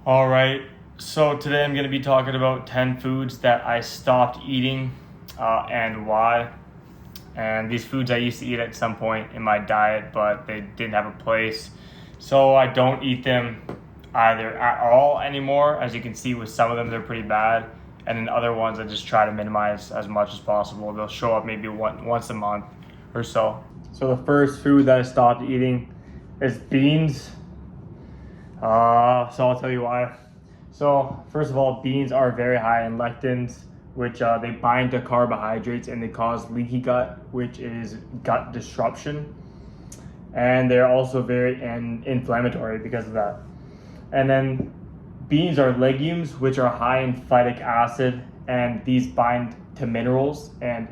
All right, so today I'm going to be talking about 10 foods that I stopped eating and why. And these foods I used to eat at some point in my diet, but they didn't have a place. So I don't eat them either at all anymore. As you can see, with some of them, they're pretty bad. And then other ones, I just try to minimize as much as possible. They'll show up maybe once a month or so. So the first food that I stopped eating is beans. So I'll tell you why. So first of all, beans are very high in lectins, which they bind to carbohydrates and they cause leaky gut, which is gut disruption. And they're also very inflammatory because of that. And then beans are legumes, which are high in phytic acid, and these bind to minerals and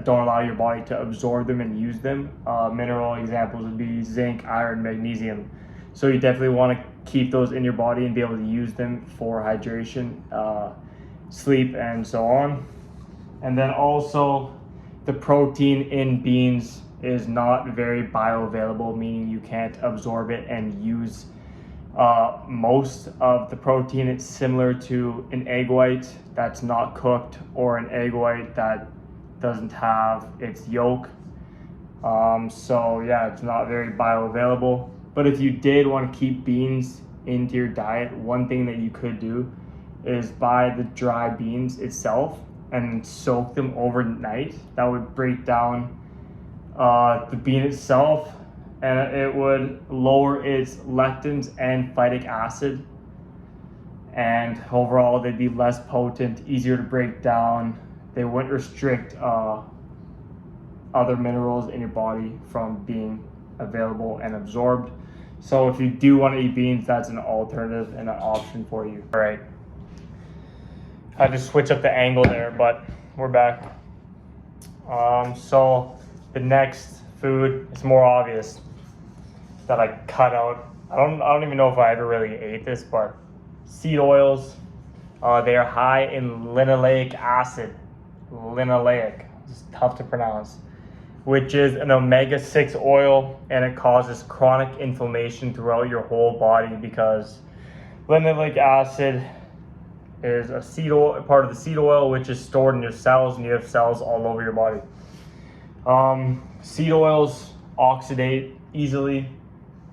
don't allow your body to absorb them and use them. Mineral examples would be zinc, iron, magnesium. So you definitely want to keep those in your body and be able to use them for hydration, sleep, and so on. And then also the protein in beans is not very bioavailable, meaning you can't absorb it and use most of the protein. It's similar to an egg white that's not cooked or an egg white that doesn't have its yolk. So yeah, it's not very bioavailable. But if you did want to keep beans into your diet, one thing that you could do is buy the dry beans itself and soak them overnight. That would break down the bean itself, and it would lower its lectins and phytic acid. And overall, they'd be less potent, easier to break down. They wouldn't restrict other minerals in your body from being available and absorbed. So if you do want to eat beans, that's an alternative and an option for you. All right. I just switched up the angle there, but we're back. So the next food is more obvious that I cut out. I don't even know if I ever really ate this, but seed oils. They are high in linoleic acid. Linoleic. It's tough to pronounce. Which is an omega-6 oil, and it causes chronic inflammation throughout your whole body because linoleic acid is a seed oil, part of the seed oil, which is stored in your cells, and you have cells all over your body. Seed oils oxidate easily,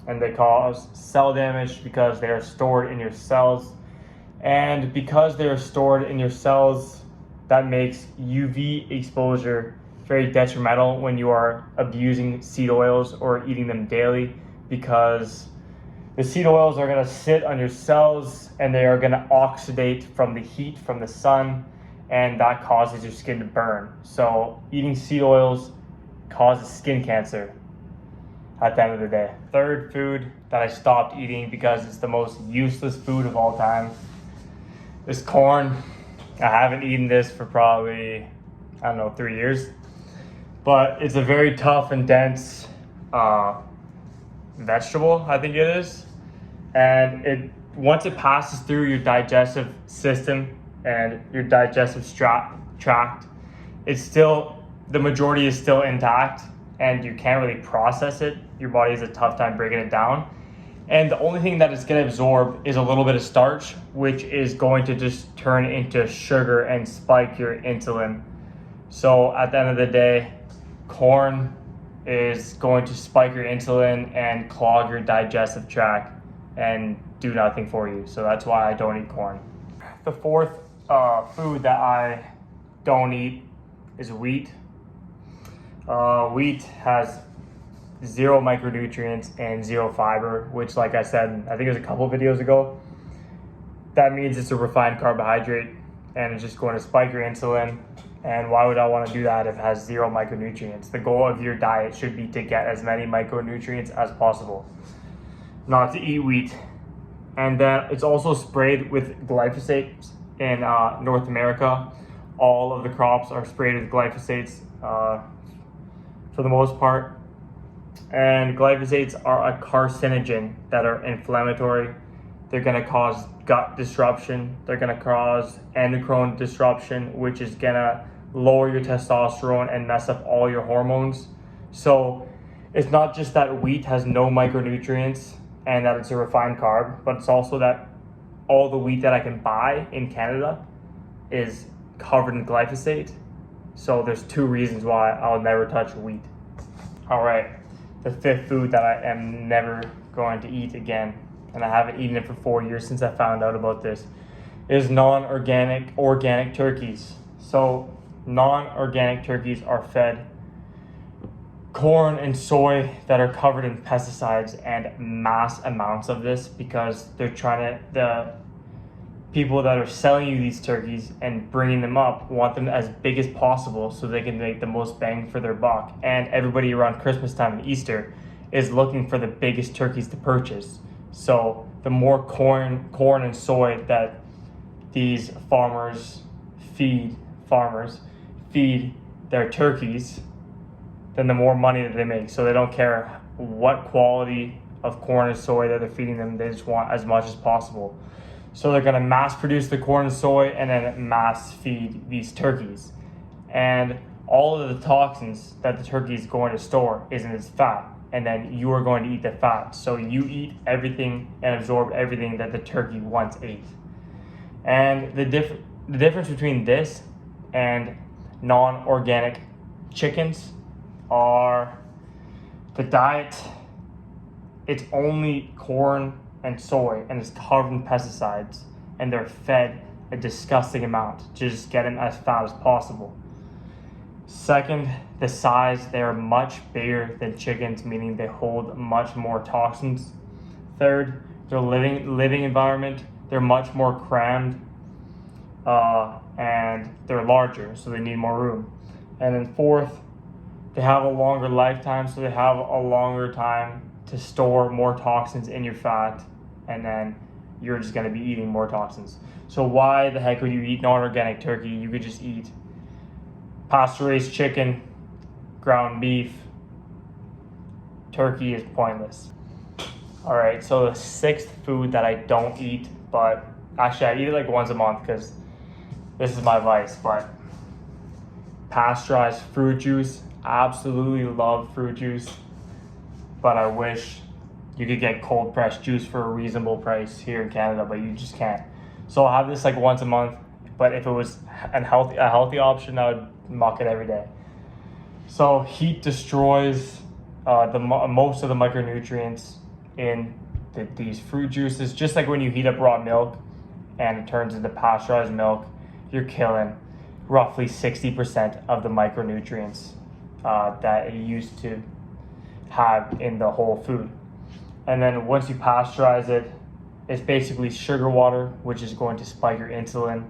and they cause cell damage because they are stored in your cells. And because they are stored in your cells, that makes UV exposure very detrimental when you are abusing seed oils or eating them daily, because the seed oils are going to sit on your cells and they are going to oxidate from the heat from the sun, and that causes your skin to burn. So eating seed oils causes skin cancer at the end of the day. Third food that I stopped eating because it's the most useless food of all time is corn. I haven't eaten this for probably, 3 years. But it's a very tough and dense vegetable, I think it is. And once it passes through your digestive system and your digestive tract, it's still, the majority is still intact and you can't really process it. Your body has a tough time breaking it down. And the only thing that it's going to absorb is a little bit of starch, which is going to just turn into sugar and spike your insulin. So at the end of the day, corn is going to spike your insulin and clog your digestive tract and do nothing for you. So that's why I don't eat corn. The fourth food that I don't eat is wheat. Wheat has 0 micronutrients and 0 fiber, which, like I said, I think it was a couple videos ago, that means it's a refined carbohydrate and it's just going to spike your insulin. And why would I want to do that if it has 0 micronutrients? The goal of your diet should be to get as many micronutrients as possible, not to eat wheat. And then it's also sprayed with glyphosate in North America. All of the crops are sprayed with glyphosates for the most part. And glyphosates are a carcinogen that are inflammatory. They're going to cause gut disruption. They're going to cause endocrine disruption, which is going to lower your testosterone and mess up all your hormones. So it's not just that wheat has no micronutrients and that it's a refined carb, but it's also that all the wheat that I can buy in Canada is covered in glyphosate. So there's 2 reasons why I'll never touch wheat. All right, the 5th food that I am never going to eat again, and I haven't eaten it for 4 years since I found out about this, is organic turkeys. So non-organic turkeys are fed corn and soy that are covered in pesticides and mass amounts of this, because the people that are selling you these turkeys and bringing them up want them as big as possible so they can make the most bang for their buck. And everybody around Christmas time and Easter is looking for the biggest turkeys to purchase. So the more corn and soy that these farmers feed their turkeys, then the more money that they make. So they don't care what quality of corn and soy that they're feeding them, they just want as much as possible. So they're gonna mass produce the corn and soy and then mass feed these turkeys. And all of the toxins that the turkey is going to store is in its fat. And then you are going to eat the fat. So you eat everything and absorb everything that the turkey once ate. And the difference between this and non-organic chickens are the diet. It's only corn and soy, and it's covered in pesticides, and they're fed a disgusting amount to just get them as fat as possible. Second, the size, they're much bigger than chickens, meaning they hold much more toxins. Third, their living environment, they're much more crammed, and they're larger, so they need more room. And then fourth, they have a longer lifetime, so they have a longer time to store more toxins in your fat, and then you're just going to be eating more toxins. So why the heck would you eat non-organic turkey? You could just eat pasture-raised chicken, ground beef. Turkey is pointless. All right, so the 6th food that I don't eat, but actually I eat it like once a month because this is my vice, but pasteurized fruit juice. Absolutely love fruit juice, but I wish you could get cold pressed juice for a reasonable price here in Canada, but you just can't. So I'll have this like once a month, but if it was a healthy option, I would muck it every day. So heat destroys most of the micronutrients in these fruit juices. Just like when you heat up raw milk and it turns into pasteurized milk, you're killing roughly 60% of the micronutrients that you used to have in the whole food. And then once you pasteurize it, it's basically sugar water, which is going to spike your insulin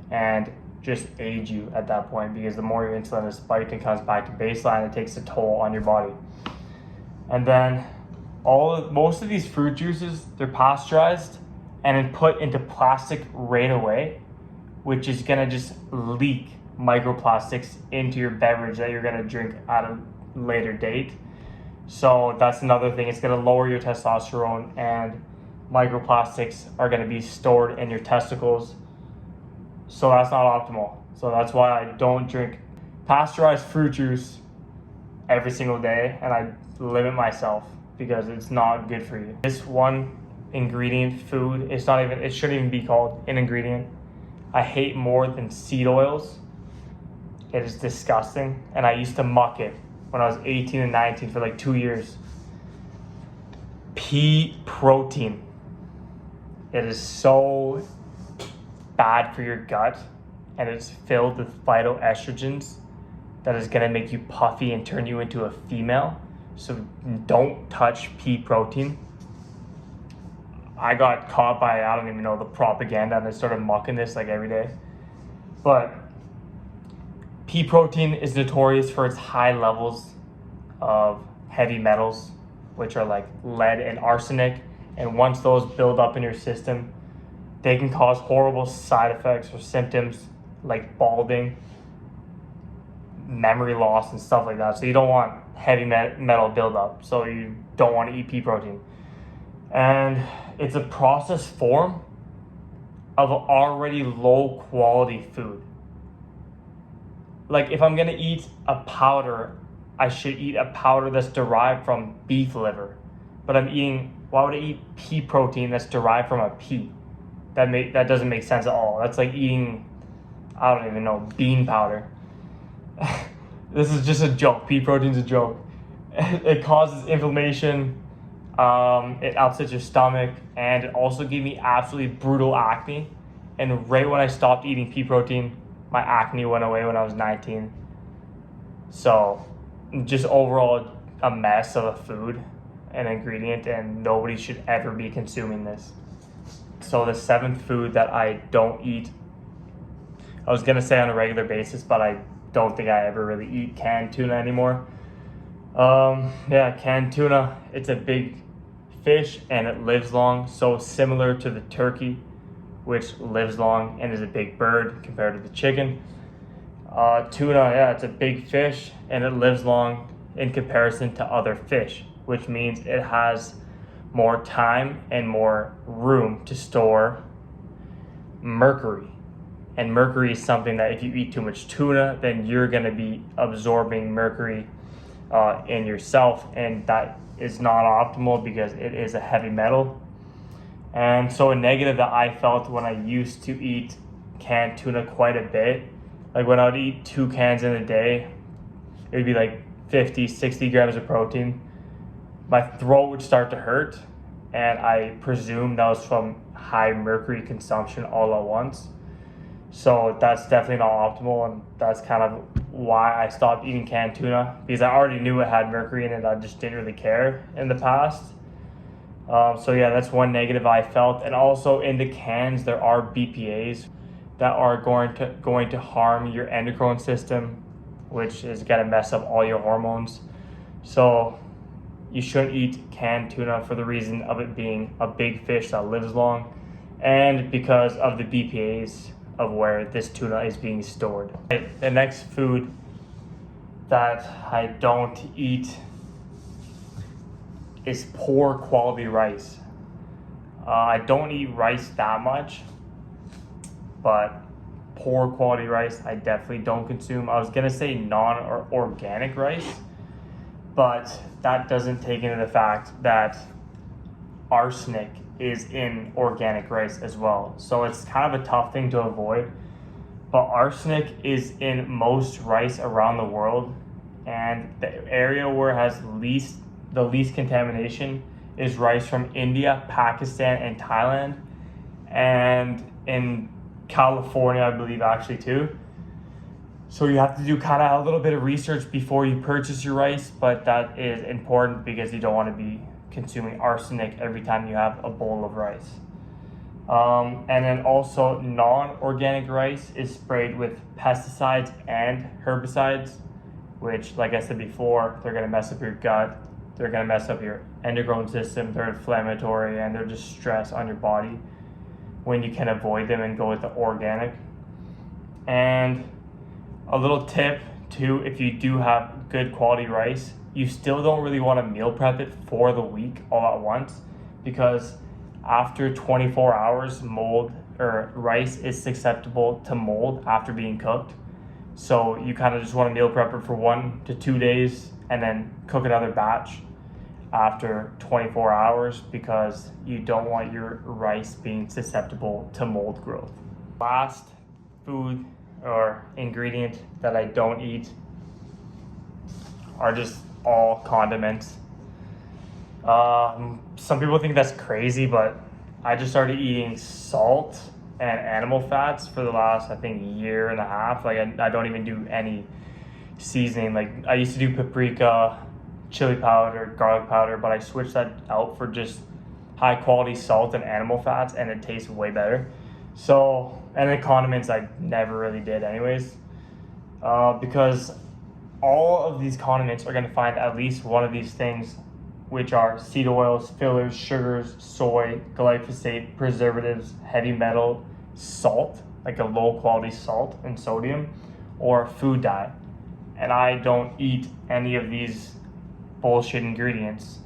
and just age you at that point, because the more your insulin is spiked and comes back to baseline, it takes a toll on your body. And then most of these fruit juices, they're pasteurized and then put into plastic right away, which is gonna just leak microplastics into your beverage that you're gonna drink at a later date. So that's another thing. It's gonna lower your testosterone, and microplastics are gonna be stored in your testicles. So that's not optimal. So that's why I don't drink pasteurized fruit juice every single day, and I limit myself because it's not good for you. This one ingredient food, it shouldn't even be called an ingredient. I hate more than seed oils. It is disgusting, and I used to muck it when I was 18 and 19 for like 2 years. Pea protein. It is so bad for your gut, and it's filled with phytoestrogens that is gonna make you puffy and turn you into a female. So don't touch pea protein. I got caught by, I don't even know, the propaganda, and I started mucking this like every day. But pea protein is notorious for its high levels of heavy metals, which are like lead and arsenic. And once those build up in your system, they can cause horrible side effects or symptoms like balding, memory loss, and stuff like that. So you don't want heavy metal buildup. So you don't want to eat pea protein. And it's a processed form of already low quality food. Like if I'm gonna eat a powder, I should eat a powder that's derived from beef liver. But why would I eat pea protein that's derived from a pea? that doesn't make sense at all. That's like eating, I don't even know, bean powder. This is just a joke. Pea protein's a joke. It causes inflammation. It upsets your stomach, and it also gave me absolutely brutal acne. And right when I stopped eating pea protein, my acne went away when I was 19. So, just overall a mess of a food and ingredient, and nobody should ever be consuming this. So the seventh food that I don't eat, I was gonna say on a regular basis, but I don't think I ever really eat canned tuna anymore. Canned tuna, it's a big fish and it lives long, so similar to the turkey, which lives long and is a big bird compared to the chicken. Tuna, it's a big fish and it lives long in comparison to other fish, which means it has more time and more room to store mercury. And mercury is something that if you eat too much tuna, then you're going to be absorbing mercury in yourself, and that is not optimal because it is a heavy metal. And so a negative that I felt when I used to eat canned tuna quite a bit, like when I would eat 2 cans in a day, it would be like 50, 60 grams of protein. My throat would start to hurt, and I presume that was from high mercury consumption all at once. So that's definitely not optimal, and that's kind of why I stopped eating canned tuna, because I already knew it had mercury in it. I just didn't really care in the past. That's one negative I felt. And also in the cans, there are BPAs that are going to harm your endocrine system, which is going to mess up all your hormones. So you shouldn't eat canned tuna for the reason of it being a big fish that lives long, and because of the BPAs of where this tuna is being stored. The next food that I don't eat is poor quality rice. I don't eat rice that much, but poor quality rice I definitely don't consume. I was gonna say non-organic rice, but that doesn't take into the fact that arsenic is in organic rice as well. So it's kind of a tough thing to avoid. But arsenic is in most rice around the world, and the area where it has the least contamination is rice from India, Pakistan, and Thailand, and in California, I believe, actually too. So you have to do kind of a little bit of research before you purchase your rice, but that is important because you don't want to be consuming arsenic every time you have a bowl of rice. And then also non-organic rice is sprayed with pesticides and herbicides, which, like I said before, they're going to mess up your gut, they're going to mess up your endocrine system, they're inflammatory, and they're just stress on your body when you can avoid them and go with the organic. And a little tip too, if you do have good quality rice, you still don't really want to meal prep it for the week all at once, because after 24 hours, mold or rice is susceptible to mold after being cooked. So you kind of just want to meal prep it for 1 to 2 days and then cook another batch after 24 hours, because you don't want your rice being susceptible to mold growth. Last food or ingredient that I don't eat are just all condiments. Some people think that's crazy, but I just started eating salt and animal fats for the last, I think, year and a half. Like I don't even do any seasoning. Like I used to do paprika, chili powder, garlic powder, but I switched that out for just high quality salt and animal fats, and it tastes way better. So, and then condiments I never really did anyways, because all of these condiments are going to find at least one of these things, which are seed oils, fillers, sugars, soy, glyphosate, preservatives, heavy metal, salt, like a low quality salt and sodium, or food dye. And I don't eat any of these bullshit ingredients.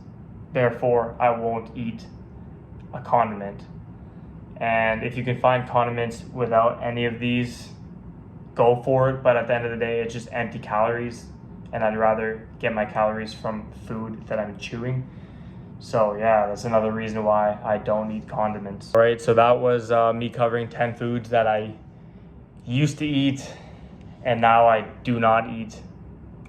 Therefore, I won't eat a condiment. And if you can find condiments without any of these, go for it. But at the end of the day, it's just empty calories, and I'd rather get my calories from food that I'm chewing. So yeah, that's another reason why I don't eat condiments. All right, so that was me covering 10 foods that I used to eat and now I do not eat,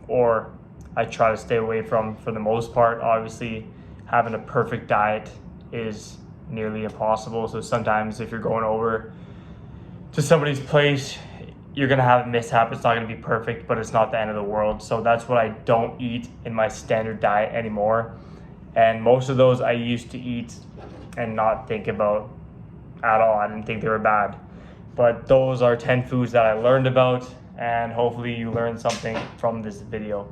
or I try to stay away from for the most part. Obviously, having a perfect diet is nearly impossible. So sometimes if you're going over to somebody's place, you're gonna have a mishap. It's not gonna be perfect, but it's not the end of the world. So that's what I don't eat in my standard diet anymore. And most of those I used to eat and not think about at all. I didn't think they were bad. But those are 10 foods that I learned about, and hopefully you learned something from this video.